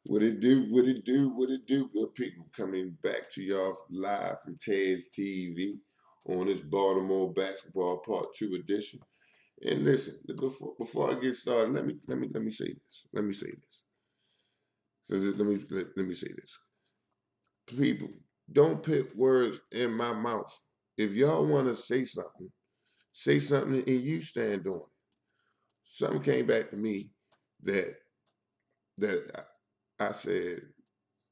What it do, what it do, what it do, good people, coming back to y'all live from Ted's TV on this Baltimore Basketball Part 2 edition. And listen, before I get started, let me say this. Let me say this. Let me say this. People, don't put words in my mouth. If y'all want to say something and you stand on it. Something came back to me that I said,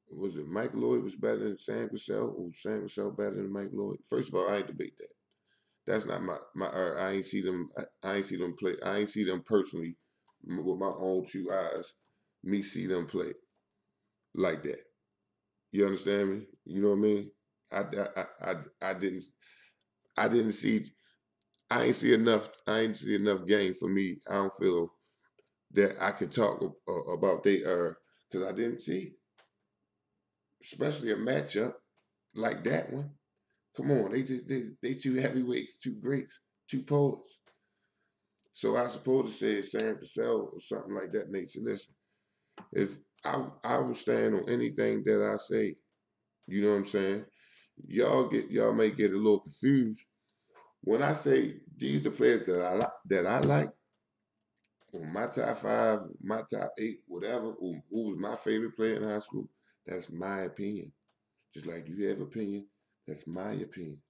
was it Mike Lloyd was better than Sam Cassell, or Sam Cassell better than Mike Lloyd? First of all, I ain't debate that. That's not my. I ain't see them. I ain't see them play. I ain't see them personally with my own two eyes. Me see them play like that. You understand me? You know what I mean? I didn't. I didn't see. I ain't see enough. I ain't see enough game for me. I don't feel that I could talk about they because I didn't see it. Especially a matchup like that one. Come on, they two heavyweights, two greats, two poets. So I supposed to say Sam Cassell or something like that nature. Listen, if I will stand on anything that I say, you know what I'm saying? Y'all may get a little confused. When I say these are players that I like, on my top five, my top eight, whatever, who was my favorite player in high school, that's my opinion. Just like you have opinion, that's my opinion.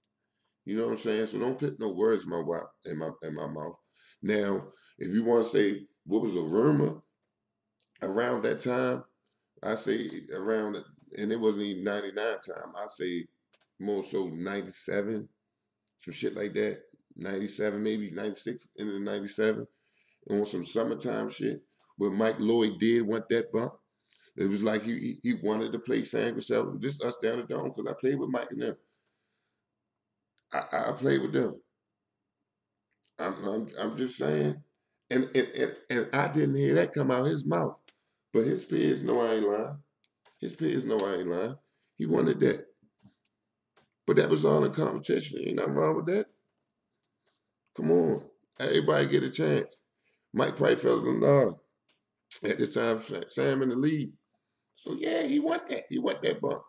You know what I'm saying? So don't put no words in my mouth. Now, if you want to say what was a rumor around that time, I say around, and it wasn't even 99 time. I say more so 97, some shit like that. 97, maybe 96 into 97, on some summertime shit. But Mike Lloyd did want that bump. It was like he wanted to play Sam Cassell, just us down the dome, because I played with Mike and them. I played with them. I'm just saying. And I didn't hear that come out his mouth. But his peers know I ain't lying. His peers know I ain't lying. He wanted that. But that was all in competition. Ain't nothing wrong with that. Come on. Everybody get a chance. Mike probably felt in love. At this time, Sam in the lead. So yeah, he want that. He want that bump.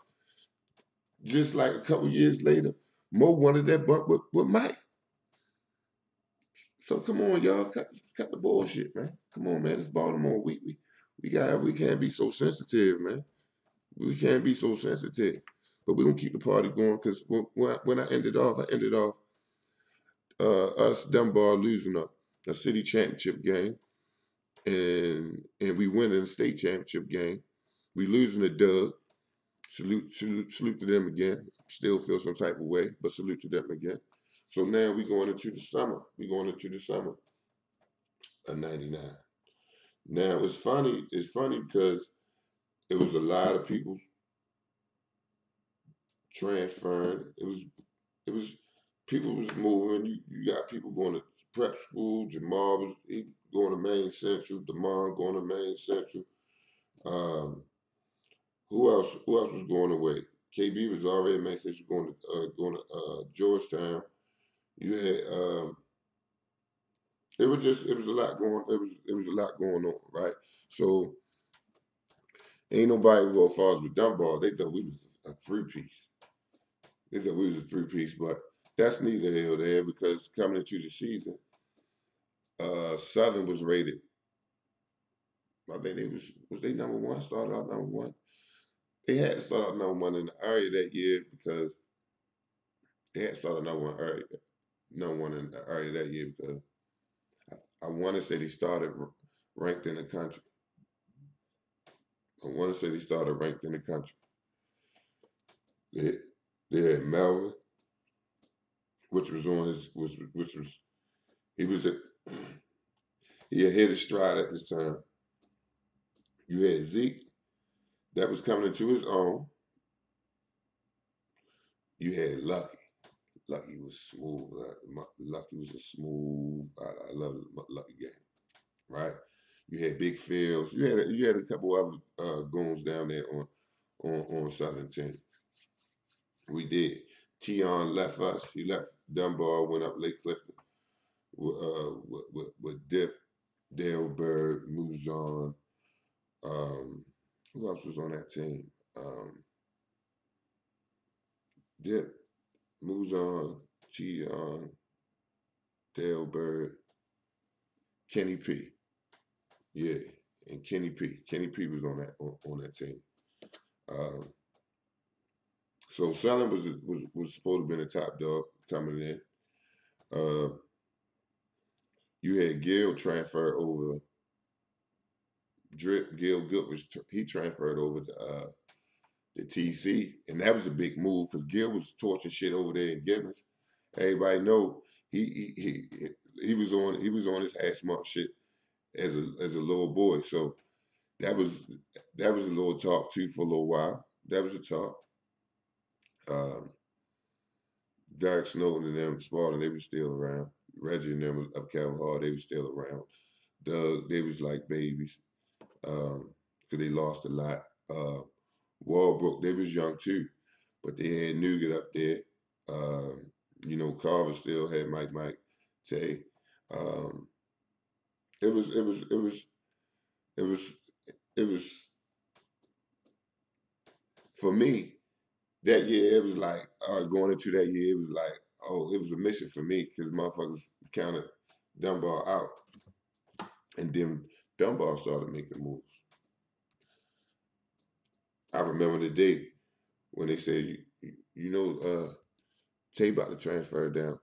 Just like a couple years later, Mo wanted that bump with Mike. So come on, y'all, cut the bullshit, man. Come on, man. It's Baltimore. We can't be so sensitive, man. We can't be so sensitive. But we're gonna keep the party going because when I ended off, us Dunbar losing a city championship game, and we winning a state championship game. We losing a dub. Salute to them again. Still feel some type of way, but salute to them again. So now we going into the summer. We going into the summer of '99. Now it's funny. It's funny because it was a lot of people transferring. It was people was moving. You got people going to prep school. Jamal was going to Maine Central. Damon going to Maine Central. Um, who else was going away? KB was already in Maine Central going to Georgetown. You had it was a lot going it was a lot going on, right? So ain't nobody go as far as with Dunbar. They thought we was a three piece. They thought we was a three piece, but that's neither here nor there because coming into the season, Southern was rated. I think was they number one, started out number one. They had to start out number one in the area that year because they had started number one in the area that year because I want to say they started ranked in the country. I want to say they started ranked in the country. They, they had Melvin, which was on his which was he was at he had hit his stride at this time. You had Zeke that was coming into his own. You had Lucky. Lucky was smooth. Lucky was a smooth. I love the Lucky game, right? You had Big Fields. You had a couple other goons down there on Southern team. We did. Tion left us. He left Dunbar. Went up Lake Clifton with Dip, Dale Bird, moves on. Who else was on that team? Dip, Muzon, Cheon, Dale Bird, Kenny P. Yeah, and Kenny P. Kenny P was on that team. Um, so Selling was supposed to be the top dog coming in. Uh, you had Gil transfer over. Gil he transferred over to the TC, and that was a big move because Gil was torching shit over there in Gibbons. Everybody know he was on his hash mark shit as a little boy. So that was a little talk too for a little while. That was a talk. Um, Derek Snowden and them Spartan, they were still around. Reggie and them was up Calvin Hall, they were still around. Doug, they was like babies. Because they lost a lot. Walbrook, they was young too, but they had Nougat up there. You know, Carver still had Mike Tay. Um, it was it was it was it was it was for me that year. It was like going into that year, it was like it was a mission for me because motherfuckers counted Dunbar out, and then Dunbar started making moves. I remember the day when they said, you know, Tay about to transfer down.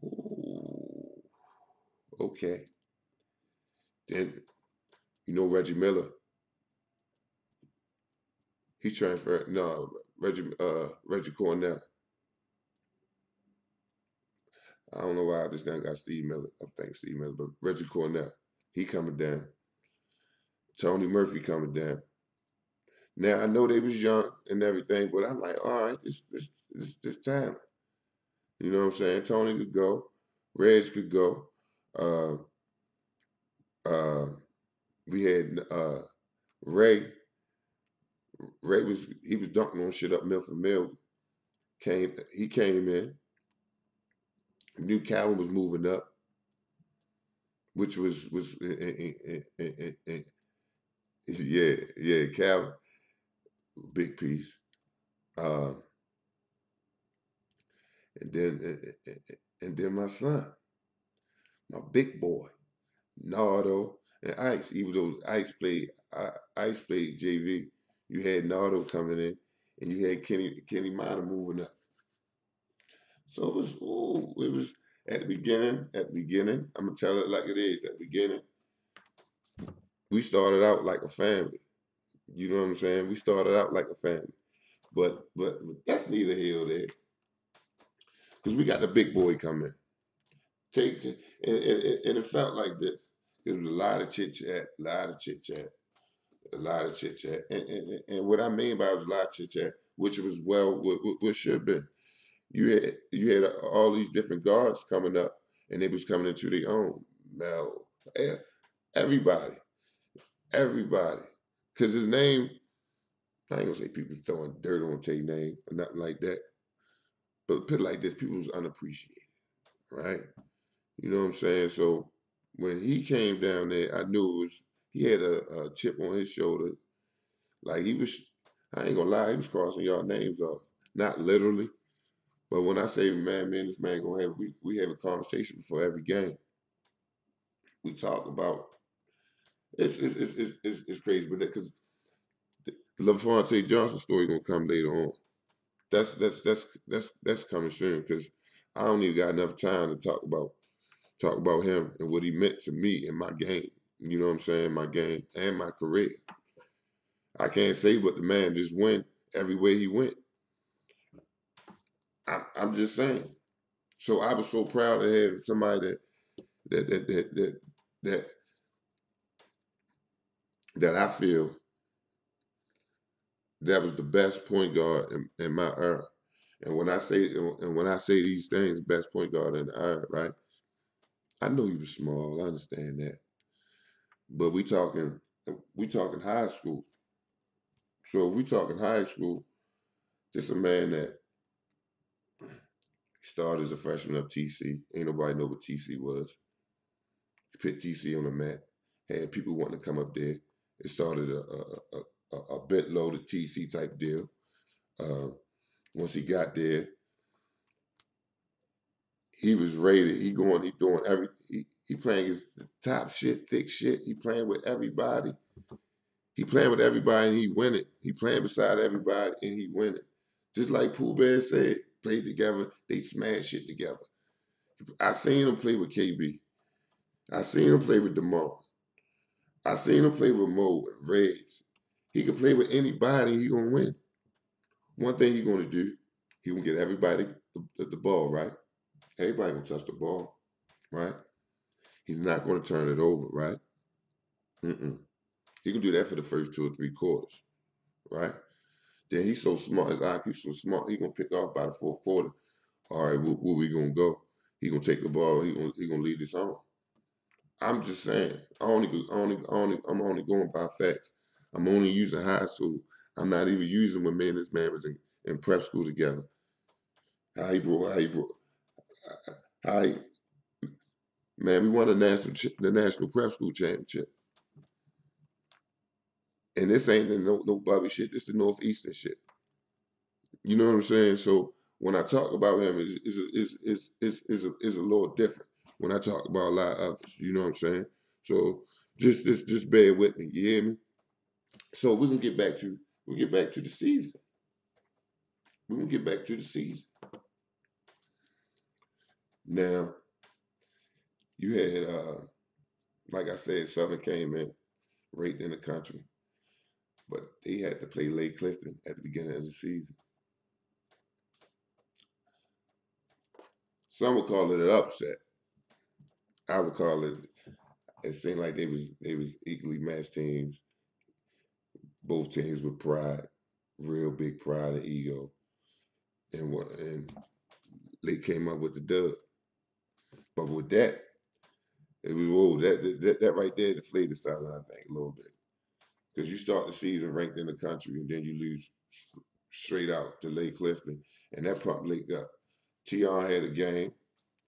Ooh, okay. Then you know Reggie Miller. He transferred. No, Reggie Cornell. I don't know why I just now got Steve Miller. I think Steve Miller, but Reggie Cornell. He coming down. Tony Murphy coming down. Now I know they was young and everything, but I'm like, all right, this time. You know what I'm saying? Tony could go. Reg could go. Uh, uh, we had Ray. He was dunking on shit up Milford Mill. He came in. New Calvin was moving up, which was yeah Calvin, big piece. Uh, and then my son, my big boy, Nardo and Ice. Even though Ice played JV, you had Nardo coming in, and you had Kenny Minor moving up. So it was at the beginning. At the beginning, I'm gonna tell it like it is. At the beginning, we started out like a family. You know what I'm saying? We started out like a family. But that's neither here or there. Because we got the big boy coming. And it felt like this. It was a lot of chit chat, a lot of chit chat, a lot of chit chat. And what I mean by it was a lot of chit chat, which was what should have been. You had all these different guards coming up, and they was coming into their own. Mel, everybody, everybody, because his name. I ain't gonna say people throwing dirt on Tay name or nothing like that, but put it like this: people was unappreciated, right? You know what I'm saying? So when he came down there, I knew he had a chip on his shoulder. Like he was, I ain't gonna lie, he was crossing y'all names off. Not literally, but when I say, man, this man gonna have, we have a conversation before every game. We talk about, it's crazy, but because LaFonte Johnson story gonna come later on. That's coming soon because I don't even got enough time to talk about him and what he meant to me in my game. You know what I'm saying? My game and my career. I can't say what the man just went everywhere he went. I'm just saying. So I was so proud to have somebody that that I feel that was the best point guard in my era. And when I say these things, best point guard in the era, right? I know he was small. I understand that, but we talking high school. So if we talking high school, just a man that started as a freshman up TC. Ain't nobody know what TC was. He put TC on the map. Had people wanting to come up there. It started a bent low to TC type deal. Uh, once he got there, he was rated. He doing he playing his top shit, thick shit. He playing with everybody. He playing with everybody and he winning. He playing beside everybody and he winning. Just like Pooh Bear said, play together, they smash shit together. I seen him play with KB. I seen him play with DeMar. I seen him play with Mo and Reds. He can play with anybody and he gonna win. One thing he gonna do, he gonna get everybody the ball, right? Everybody gonna touch the ball, right? He's not gonna turn it over, right? Mm-mm. He can do that for the first 2 or 3 quarters, right? Then he's so smart, his IQ so smart, he gonna pick off by the fourth quarter. All right, where we gonna go? He gonna take the ball, he gonna lead us on. I'm just saying, I'm only going by facts. I'm only using high school. I'm not even using when me and this man was in prep school together. How he brought, how he, man, we won the national prep school championship. And this ain't the no Bobby shit. This the Northeastern shit. You know what I'm saying? So when I talk about him, it's a little different. When I talk about a lot of others, you know what I'm saying? So just bear with me. You hear me? So we get back to the season. We're gonna get back to the season. Now you had like I said, Southern came in ranked in the country, but they had to play Lake Clifton at the beginning of the season. Some would call it an upset. I would call it. It seemed like they was equally matched teams. Both teams with pride, real big pride and ego, and they came up with the dub. But with that, it was that right there deflated Southern, I think, a little bit. Because you start the season ranked in the country and then you lose straight out to Lake Clifton, and that pumped Lake up. Tion had a game.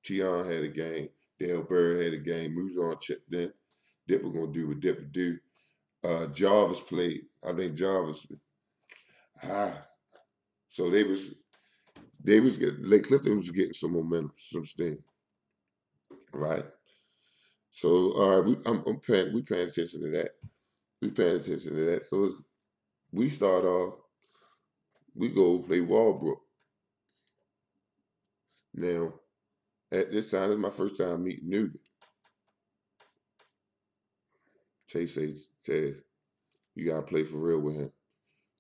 Tion had a game. Dale Bird had a game. Muzon chipped in. Dipper gonna do what Dipper do. Jarvis played. I think Jarvis. Ah, so they was getting Lake Clifton was getting some momentum, some steam, right? So all right, we paying attention to that. We paying attention to that. So we start off. We go play Walbrook. Now at this time, it's my first time meeting Nugent. Chase says, you gotta play for real with him.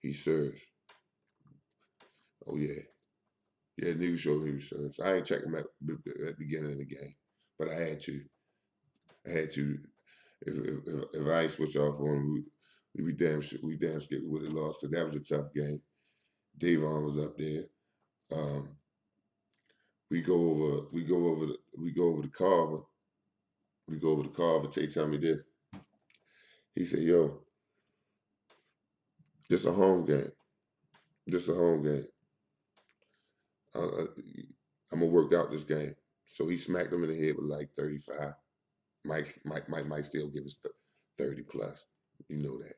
He serves. Oh yeah. Yeah, Nugent showed me he serves. I ain't check him at the beginning of the game. But I had to. I had to. If I ain't switch off on him, we damn scared we would have lost because that was a tough game. Davon was up there. Um, we go over the Carver. We go over the Carver. Tay tell me this. He said, "Yo, this a home game. This a home game. I'm gonna work out this game." So he smacked him in the head with like 35. Might still give us 30 plus. You know that.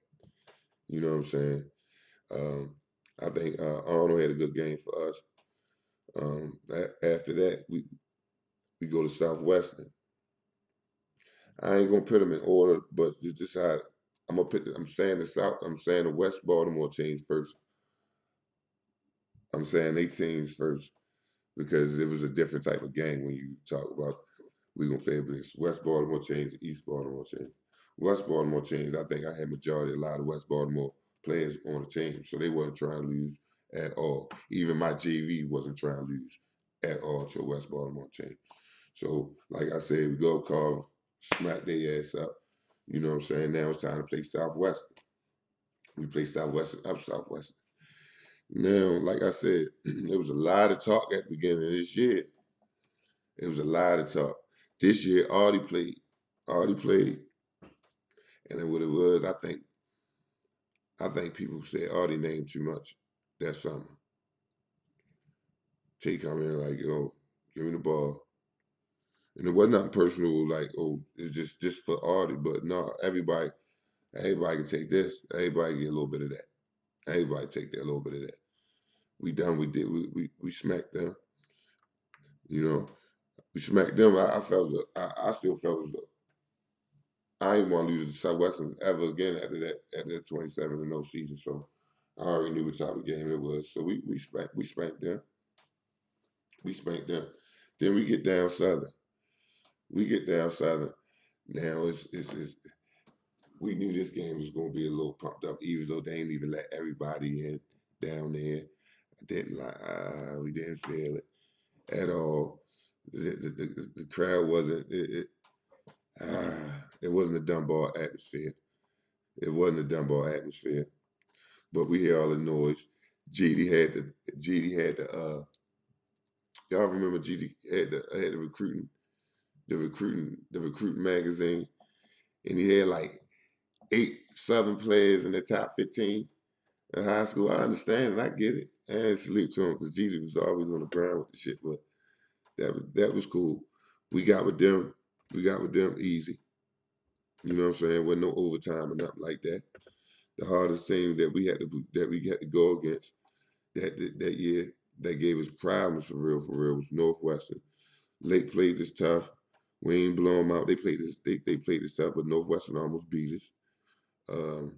You know what I'm saying? Um, I think Arnold had a good game for us. After that, we go to Southwestern. I ain't gonna put them in order, but this how I'm gonna put. I'm saying the South. I'm saying the West Baltimore teams first. I'm saying they teams first because it was a different type of game when you talk about we gonna play against West Baltimore teams, East Baltimore teams. West Baltimore teams, I think I had a lot of West Baltimore players on the team, so they wasn't trying to lose at all. Even my JV wasn't trying to lose at all to a West Baltimore team. So, like I said, we go up, Carl, smack their ass up. You know what I'm saying? Now it's time to play Southwestern. We play Southwestern, up Southwestern. Now, like I said, there was a lot of talk at the beginning of this year. It was a lot of talk. This year, Artie played. Artie played, and then what it was, I think people said Artie named too much that summer. Tay come in like, yo, give me the ball. And it wasn't nothing personal, like, oh, it's just for Artie. But no, everybody, Everybody can take this. Everybody get a little bit of that. Everybody take that a little bit of that. We done. We did. We smacked them. You know, we smacked them. I felt. I still felt as though I ain't want to lose to Southwestern ever again after that 27-0 season. So I already knew what type of game it was. So we spanked them. We spanked them. Then we get down southern. We get down southern. Now it's we knew this game was gonna be a little pumped up, even though they ain't even let everybody in down there. I didn't we didn't feel it at all. The crowd wasn't it wasn't a dumb ball atmosphere. It wasn't a dumb ball atmosphere. But we hear all the noise. GD had the y'all remember GD had the recruiting magazine, and he had like 8 Southern players in the top 15 in high school. I understand and I get it. And salute to him because GD was always on the ground with the shit, but that was cool. We got with them. We got with them easy. You know what I'm saying? With no overtime or nothing like that. The hardest team that we had to go against that year that gave us problems for real was Northwestern. Lake played us tough. We ain't blow them out. They played us tough, but Northwestern almost beat us. Um,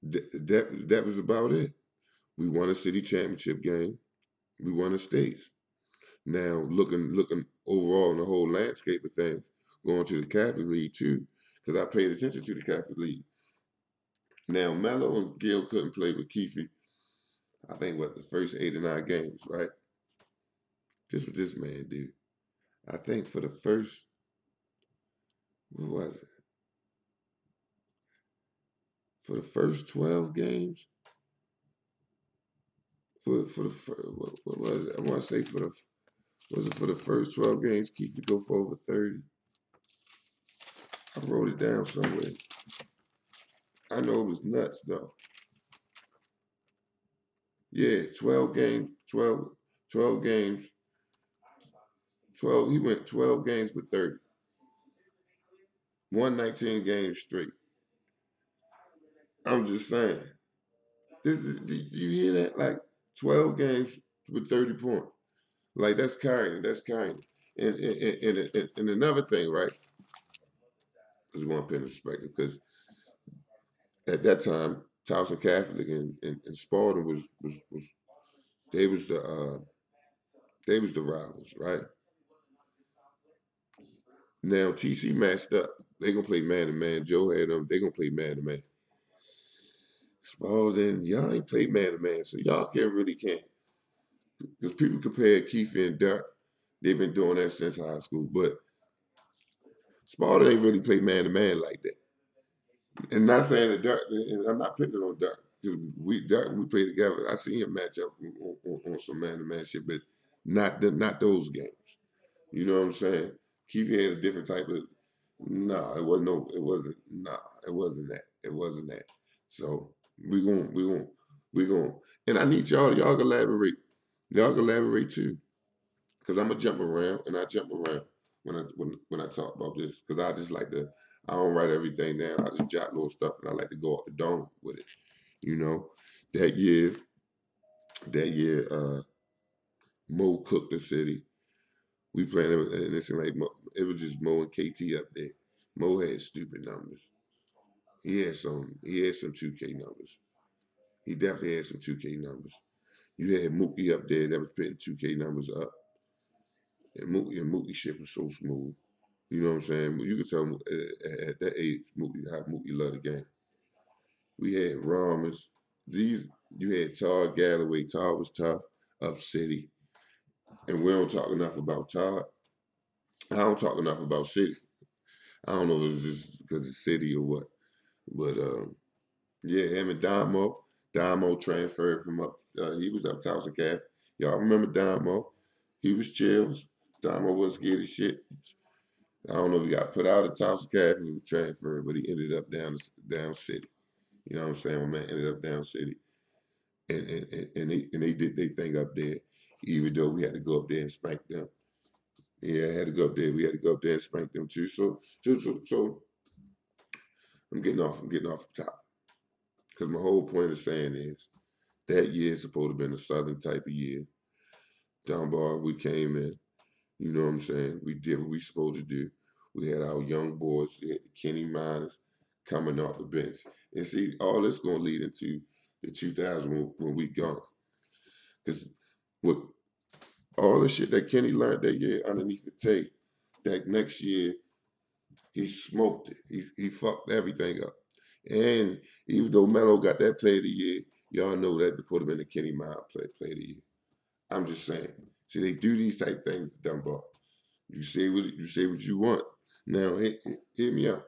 that was about it. We won a city championship game. We won a states. Now looking overall in the whole landscape of things, going to the Catholic League too, because I paid attention to the Catholic League. Now Mello and Gil couldn't play with Keefe. I think the first 8 or 9 games, right? This what this man did. I think for the first, what was it? For the first 12 games, for the what was it? I want to say for the first 12 games, Keefe would go for over 30. I wrote it down somewhere. I know it was nuts though. Yeah, 12 games, 12 games, 12. He went 12 games with 30. Won 19 games straight. I'm just saying. Do you hear that? Like 12 games with 30 points. Like that's carrying. That's carrying. And another thing, right? Because we want to put in perspective. Because at that time, Towson Catholic and Spalding was they was the they was the rivals, right? Now TC matched up. They gonna play man to man. Joe had them. They gonna play man to man. Spalding, y'all ain't played man to man, so y'all can't because people compare Keefe and Dirk. They've been doing that since high school, but Spalding ain't really played man to man like that. And not saying that Dirk, and I'm not putting it on Dirk because we play together. I see him match up on some man to man shit, but not those games. You know what I'm saying? Keefe had a different type of. Nah, it wasn't. No, it wasn't. Nah, it wasn't that. It wasn't that. So we going and I need y'all collaborate. Y'all collaborate too, because I'm gonna jump around and I jump around when I talk about this, because I just like to. I don't write everything down. I just jot little stuff, and I like to go off the dome with it. You know, that year, Mo cooked the city. We playing it, and it seemed like it was just Mo and KT up there. Mo had stupid numbers. He had some 2K numbers. He definitely had some 2K numbers. You had Mookie up there that was putting 2K numbers up. And Mookie shit was so smooth. You know what I'm saying? You could tell at that age, how Mookie loved the game. We had Ramos. You had Todd Galloway. Todd was tough, up city. And we don't talk enough about Todd. I don't talk enough about city. I don't know if it's just because it's city or what. But yeah, him and Damo. Damo transferred from up. He was up Towson Cap. Y'all remember Damo? He was chills. Damo wasn't scared of shit. I don't know if he got put out of Towson Cap and he was transferred, but he ended up down city. You know what I'm saying? My man ended up down city, and they did their thing up there, even though we had to go up there and spank them. Yeah, I had to go up there. We had to go up there and spank them too. So I'm getting off the top. Because my whole point of saying is that year is supposed to have been a Southern type of year. Dunbar, we came in, you know what I'm saying? We did what we supposed to do. We had our young boys, we had the Kenny Miners coming off the bench. And see, all this gonna lead into the 2000 when we gone. Because with all the shit that Kenny learned that year underneath the tape, that next year he smoked it. He fucked everything up. And even though Melo got that play of the year, y'all know that to put him in the Kenny Mine play of the year. I'm just saying. See, they do these type things to Dunbar. You say what you want. Now, hear me out.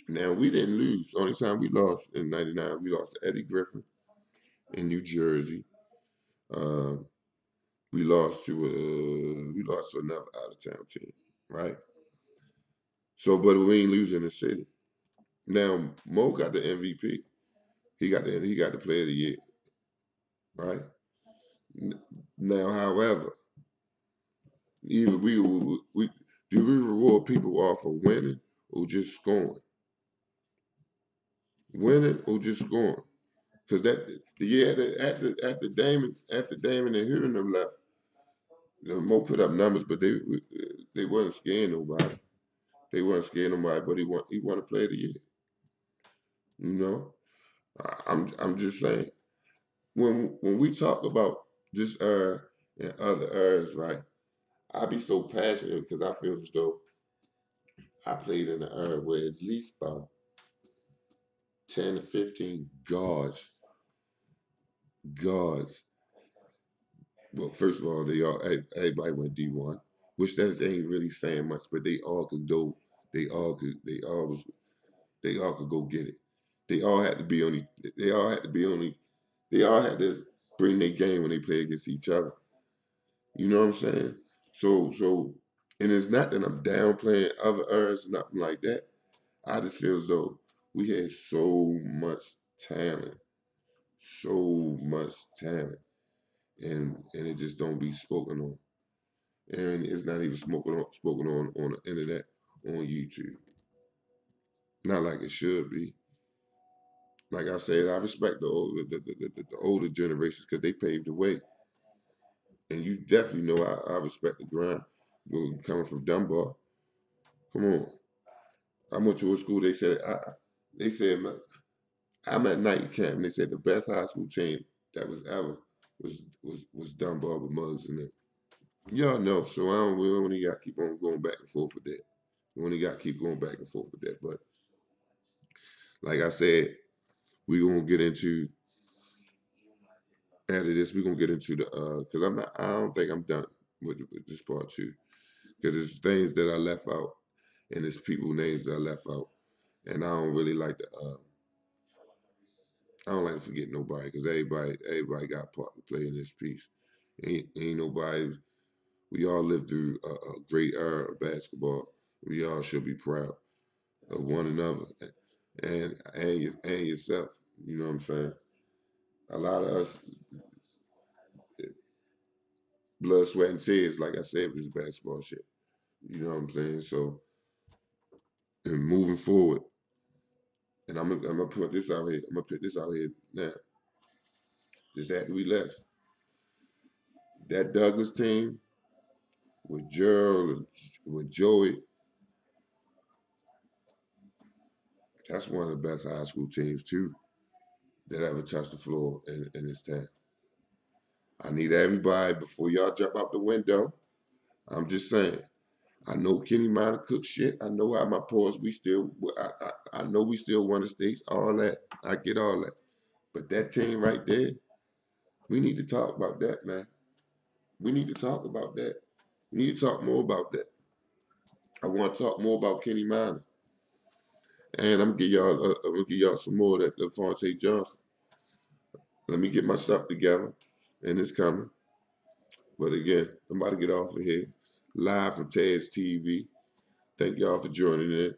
Now, we didn't lose. Only time we lost in '99, we lost to Eddie Griffin in New Jersey. Uh, we lost to another out of town team, right? So, but we ain't losing the city. Now, Mo got the MVP. He got the Player of the Year, right? Now, however, either we do we reward people off of winning or just scoring, winning or just scoring. Because the year after Damon and Huron them left, the Mo put up numbers, but they wasn't scaring nobody. They weren't scaring nobody, but he won to Play of the Year. You know, I'm just saying when we talk about this era and other eras, right? I be so passionate because I feel as though I played in an era where at least about 10 to 15 guards. Well, first of all, everybody went D1, which that ain't really saying much, but they all could go. They all could go get it. They all had to be on the. They all had to be on the. They all had to bring their game when they play against each other. You know what I'm saying? So, and it's not that I'm downplaying other eras, nothing like that. I just feel as though we had talent, so much talent, and it just don't be spoken on, and it's not even spoken on the internet, on YouTube, not like it should be. Like I said, I respect the older generations because they paved the way, and you definitely know I respect the grind. Coming from Dunbar, come on. I went to a school. They said I'm at night camp, and they said the best high school team that was ever was Dunbar with Muggs in it. Y'all know, so we only got to keep on going back and forth with that. We only got to keep going back and forth with that. But like I said, we gonna get into after this. We gonna get into the because I'm not. I don't think I'm done with this part two because there's things that I left out and there's people names that I left out, and I don't really like to. I don't like to forget nobody because everybody got a part to play in this piece. Ain't nobody. We all lived through a great era of basketball. We all should be proud of one another and yourself. You know what I'm saying? A lot of us, blood, sweat, and tears, like I said, was basketball shit. You know what I'm saying? So, and moving forward, and I'm gonna put this out here. I'm gonna put this out here now. Just after we left, that Douglas team with Gerald and with Joey, that's one of the best high school teams too that ever touched the floor in this town. I need everybody before y'all jump out the window. I'm just saying. I know Kenny Minor cook shit. I know how my pause. I know we still won the states. All that. I get all that. But that team right there, we need to talk about that, man. We need to talk about that. We need to talk more about that. I want to talk more about Kenny Minor. And I'm gonna give y'all some more of that LaFonte Johnson. Let me get my stuff together, and it's coming. But again, I'm about to get off of here, live from Taz TV. Thank y'all for joining in.